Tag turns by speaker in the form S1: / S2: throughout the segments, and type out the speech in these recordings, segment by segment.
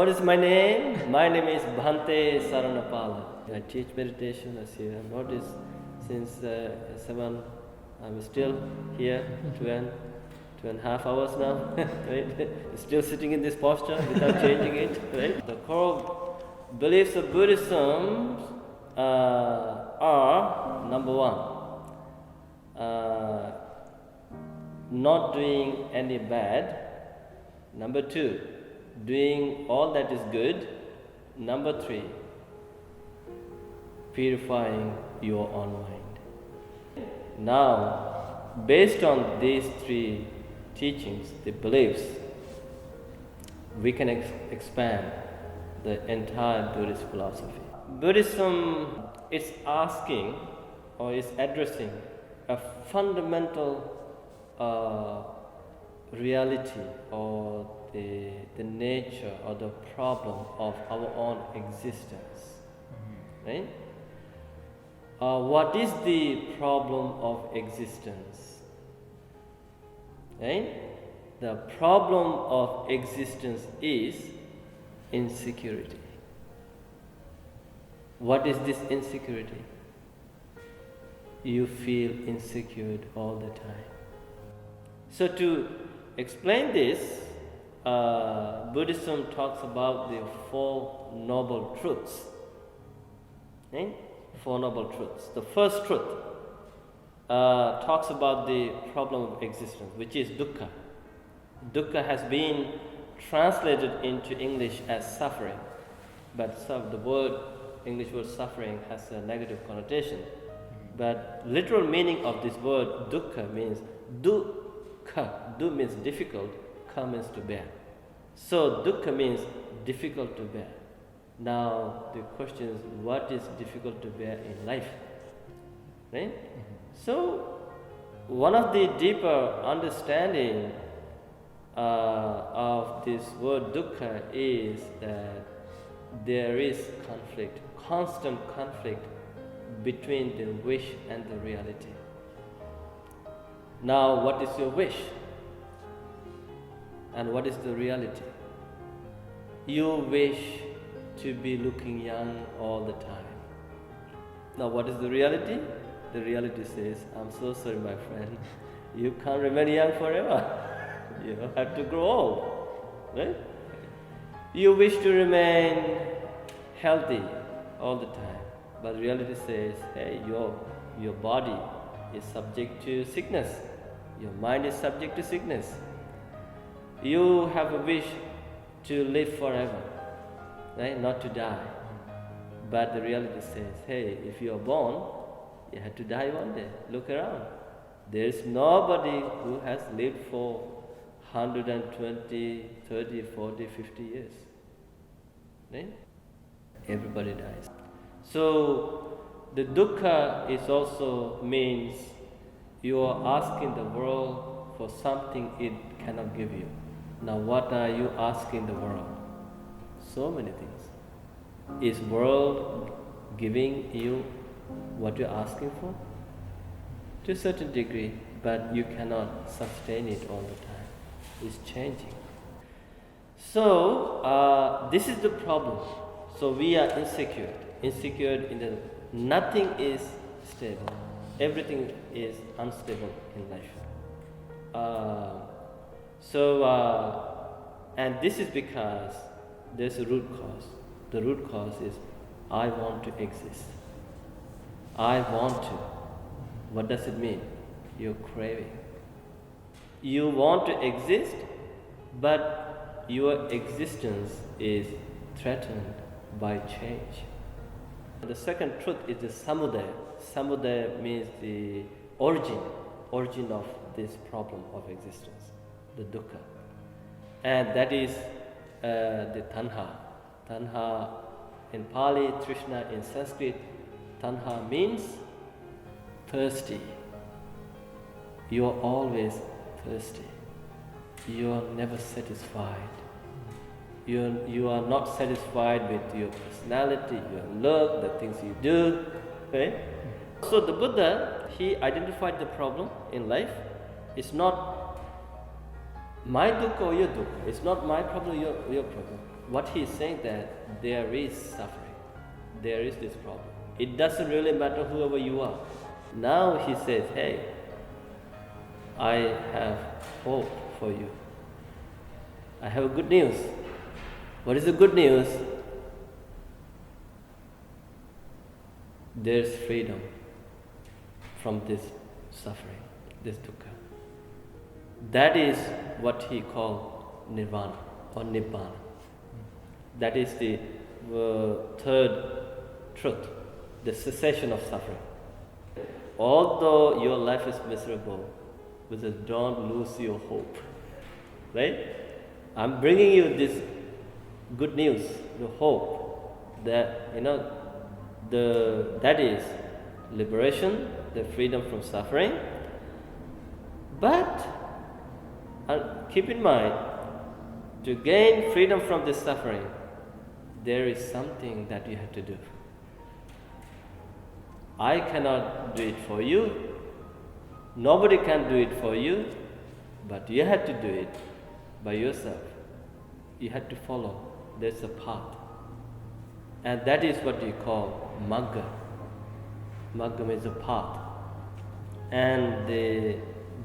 S1: what is my name? My name is Bhante Saranapala. I teach meditation, as you have noticed, since 7. I'm still here, 2.5 hours now, right? Still sitting in this posture without changing it, right? The core beliefs of Buddhism are, number one, not doing any bad. Number 2, doing all that is good. Number 3, purifying your own mind. Now, based on these 3 teachings, the beliefs, we can expand the entire Buddhist philosophy. Buddhism is asking or is addressing a fundamental reality or the nature or the problem of our own existence. Right? What is the problem of existence? Right? The problem of existence is insecurity. What is this insecurity? You feel insecure all the time. So to explain this, Buddhism talks about the 4 noble truths. Right? 4 noble truths. The first truth talks about the problem of existence, which is dukkha. Dukkha has been translated into English as suffering, but the English word suffering has a negative connotation. But literal meaning of this word dukkha means dukkha. Du means difficult, kha means to bear. So dukkha means difficult to bear. Now the question is, what is difficult to bear in life? Right? So one of the deeper understanding of this word dukkha is that there is conflict, constant conflict between the wish and the reality. Now, what is your wish? And what is the reality? You wish to be looking young all the time. Now, what is the reality? The reality says, I'm so sorry, my friend. You can't remain young forever. You have to grow old. Right? You wish to remain healthy all the time. But reality says, hey, your body is subject to sickness. Your mind is subject to sickness. You have a wish to live forever, right? Not to die. But the reality says, hey, if you are born, you have to die one day. Look around. There is nobody who has lived for 120, 30, 40, 50 years. Right? Everybody dies. So the dukkha is also means you are asking the world for something it cannot give you. Now what are you asking the world? So many things. Is world giving you what you're asking for? To a certain degree, but you cannot sustain it all the time. It's changing. So this is the problem. So we are insecure. Insecure in the nothing is stable. Everything is unstable in life. And this is because there's a root cause. The root cause is I want to exist. I want to. What does it mean? You're craving. You want to exist, but your existence is threatened by change. The second truth is the samudaya. Samudaya means the origin of this problem of existence, the dukkha. And that is the tanha. Tanha in Pali, Trishna in Sanskrit. Tanha means thirsty. You are always thirsty. You are never satisfied. You are not satisfied with your personality, your look, the things you do. Right? So the Buddha, he identified the problem in life. It's not my dukkha or your dukkha. It's not my problem, your problem. what he is saying that there is suffering, there is this problem. It doesn't really matter whoever you are. Now he says, hey, I have hope for you. I have good news. What is the good news? There is freedom from this suffering, this dukkha. That is what he called nirvana or nibbana. That is the third truth, the cessation of suffering. Although your life is miserable, but don't lose your hope. Right? I'm bringing you this good news, the hope that that is liberation, the freedom from suffering. But keep in mind, to gain freedom from this suffering, there is something that you have to do. I cannot do it for you. Nobody can do it for you, but you have to do it by yourself. You have to follow. There's a path. And that is what you call magga. Magga means a path. And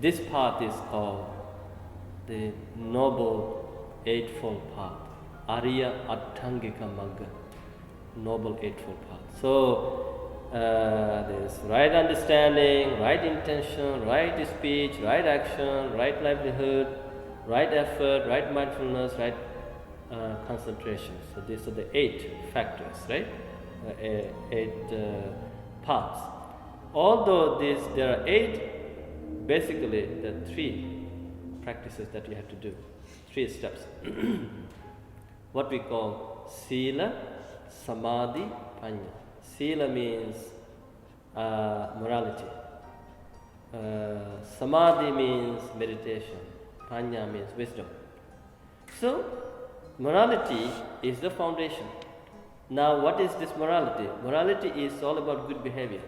S1: this path is called the Noble Eightfold Path. Arya Attangika Magga. Noble Eightfold Path. So, there's right understanding, right intention, right speech, right action, right livelihood, right effort, right mindfulness, right concentration. So these are the 8 factors, right? 8 paths. Although there are 8, basically there are 3 practices that you have to do, 3 steps. What we call sila, samadhi, panya. Sila means morality. Samadhi means meditation. Panya means wisdom. So, morality is the foundation. Now, what is this morality? Morality is all about good behavior.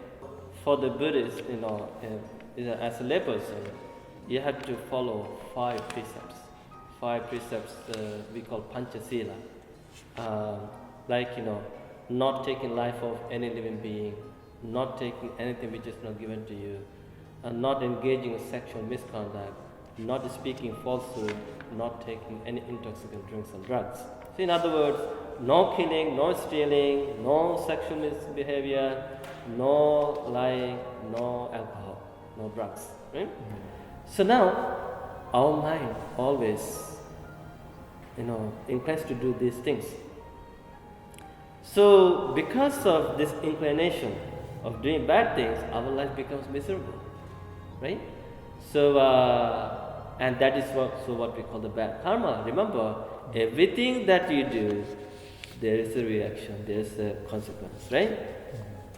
S1: For the Buddhist, as a layperson, you have to follow 5 precepts. 5 precepts we call panchasila. Not taking life of any living being, not taking anything which is not given to you, and not engaging in sexual misconduct, not speaking falsehood, not taking any intoxicant drinks and drugs. So in other words, no killing, no stealing, no sexual misbehavior, no lying, no alcohol, no drugs. Right? So now, our mind always, inclines to do these things. So, because of this inclination of doing bad things, our life becomes miserable, right? So, and that is what we call the bad karma. Remember, everything that you do, there is a reaction, there is a consequence, right?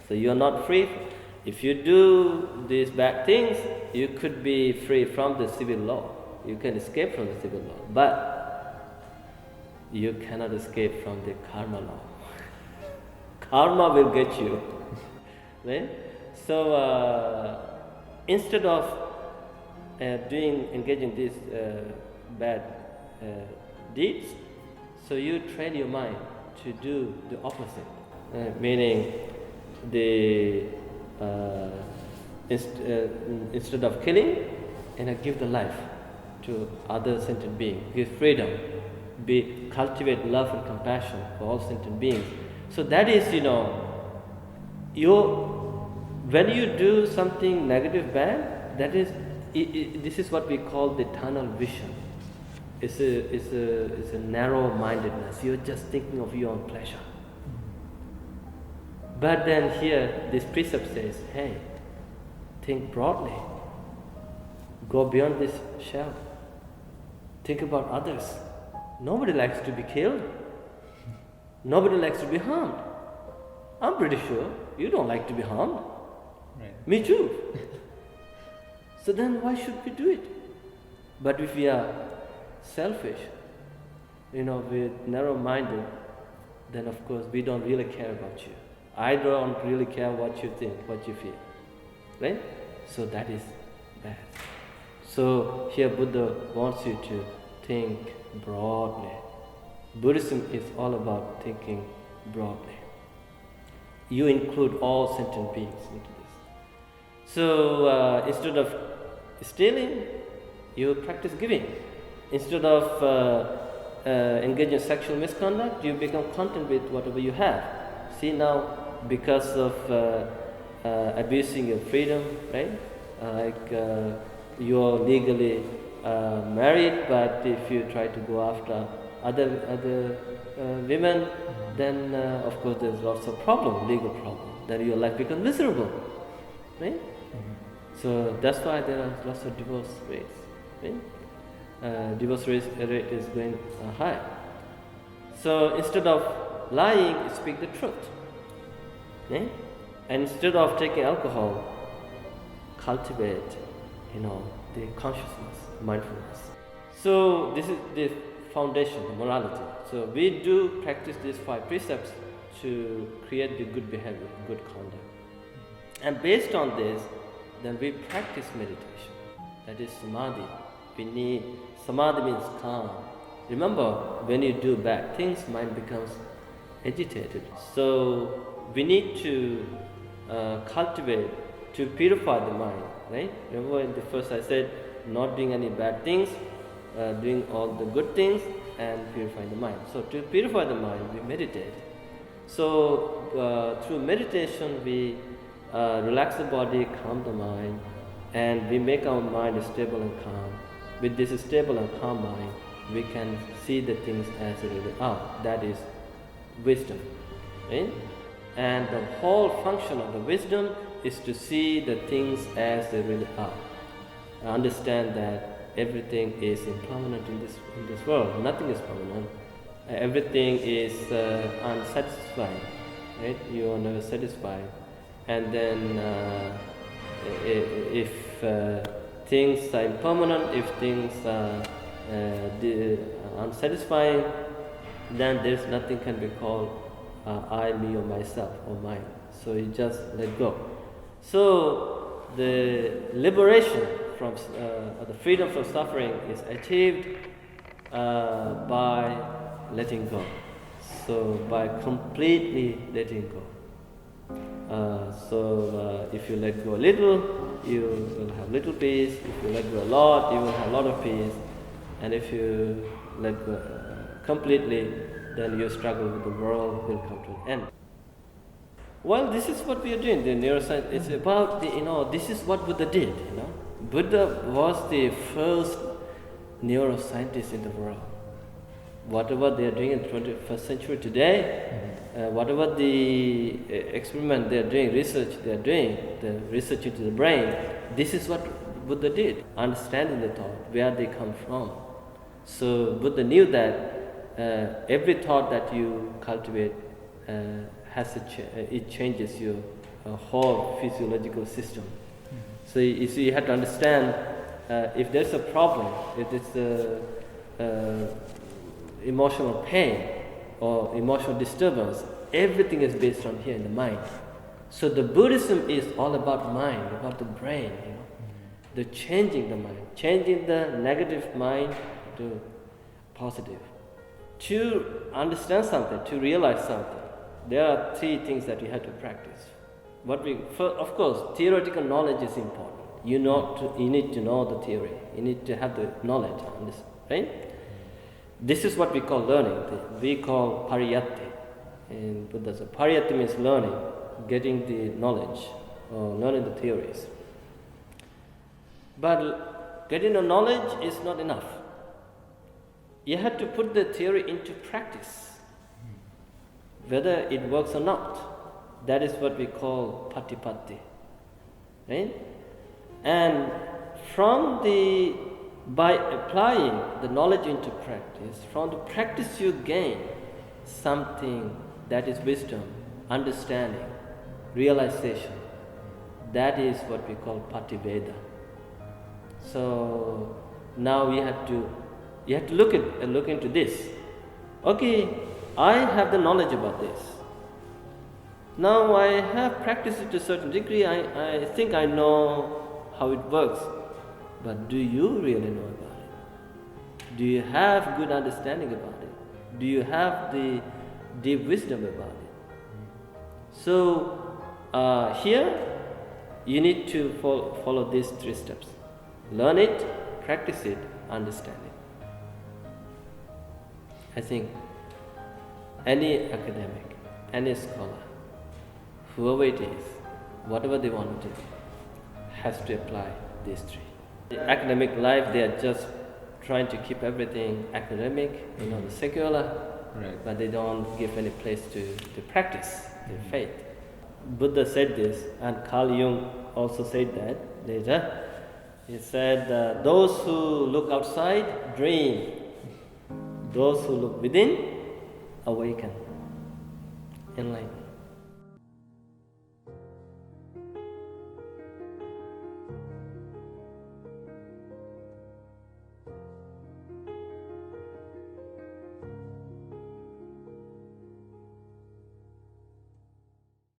S1: So you are not free. If you do these bad things, you could be free from the civil law. You can escape from the civil law, but you cannot escape from the karma law. Karma will get you, right? So instead of engaging these bad deeds, so you train your mind to do the opposite, meaning instead of killing, give the life to other sentient beings, give freedom, cultivate love and compassion for all sentient beings. So that is, when you do something negative, bad, that is, this is what we call the tunnel vision. It's a narrow-mindedness. You're just thinking of your own pleasure. But then here, this precept says, hey, think broadly. Go beyond this shell. Think about others. Nobody likes to be killed. Nobody likes to be harmed. I'm pretty sure you don't like to be harmed. Right. Me too. So then why should we do it? But if we are selfish, we're narrow-minded, then of course we don't really care about you. I don't really care what you think, what you feel. Right? So that is bad. So here Buddha wants you to think broadly. Buddhism is all about thinking broadly. You include all sentient beings into this. So instead of stealing, you practice giving. Instead of engaging in sexual misconduct, you become content with whatever you have. See now, because of abusing your freedom, right? You are legally married, but if you try to go after other women, then of course there's lots of legal problem. Then your life becomes miserable, right? So that's why there are lots of divorce rates, right? Divorce rate is going high. So instead of lying, you speak the truth, right? And instead of taking alcohol, cultivate, the consciousness, mindfulness. So this is the foundation, the morality. So we do practice these 5 precepts to create the good behavior, good conduct. And based on this, then we practice meditation. That is samadhi. Samadhi means calm. Remember, when you do bad things, mind becomes agitated. So we need to cultivate, to purify the mind, right? Remember in the first I said, not doing any bad things, doing all the good things and purifying the mind. So to purify the mind, we meditate. So through meditation, we relax the body, calm the mind, and we make our mind stable and calm. With this stable and calm mind, we can see the things as they really are. That is wisdom, right? And the whole function of the wisdom is to see the things as they really are. Understand that everything is impermanent in this world. Nothing is permanent. Everything is unsatisfying, right? You are never satisfied. And then if things are impermanent, if things are unsatisfying, then there's nothing can be called I, me, or myself, or mine. So you just let go. So the liberation from the freedom from suffering is achieved by letting go. So by completely letting go. So if you let go a little, you will have little peace. If you let go a lot, you will have a lot of peace. And if you let go completely, then your struggle with the world will come to an end. Well, this is what we are doing. The neuroscience is about this is what Buddha did. Buddha was the first neuroscientist in the world. Whatever they are doing in the 21st century today, whatever the experiment they are doing, research they are doing, the research into the brain, this is what Buddha did. Understanding the thought, where they come from. So Buddha knew that every thought that you cultivate it changes your whole physiological system. So you have to understand if there's a problem, if it's emotional pain or emotional disturbance, everything is based on here in the mind. So the Buddhism is all about mind, about the brain, the changing the mind, changing the negative mind to positive. To understand something, to realize something, there are 3 things that you have to practice. Of course, theoretical knowledge is important. You need to know the theory. You need to have the knowledge on this, right? This is what we call learning. We call pariyatti in Buddhism. Pariyatti means learning, getting the knowledge, or learning the theories. But getting the knowledge is not enough. You have to put the theory into practice, whether it works or not. That is what we call patipatti, right? And by applying the knowledge into practice, from the practice you gain something that is wisdom, understanding, realization. That is what we call pativeda. So now you have to look into this. Okay, I have the knowledge about this. Now I have practiced it to a certain degree. I think I know how it works. But do you really know about it? Do you have good understanding about it? Do you have the deep wisdom about it? So here you need to follow these 3 steps. Learn it, practice it, understand it. I think any academic, any scholar, whoever it is, whatever they want to do, has to apply these 3. The academic life, they are just trying to keep everything academic, the secular,
S2: Right.
S1: but they don't give any place to practice their faith. Buddha said this, and Carl Jung also said that later. He said, those who look outside dream, those who look within awaken, enlighten.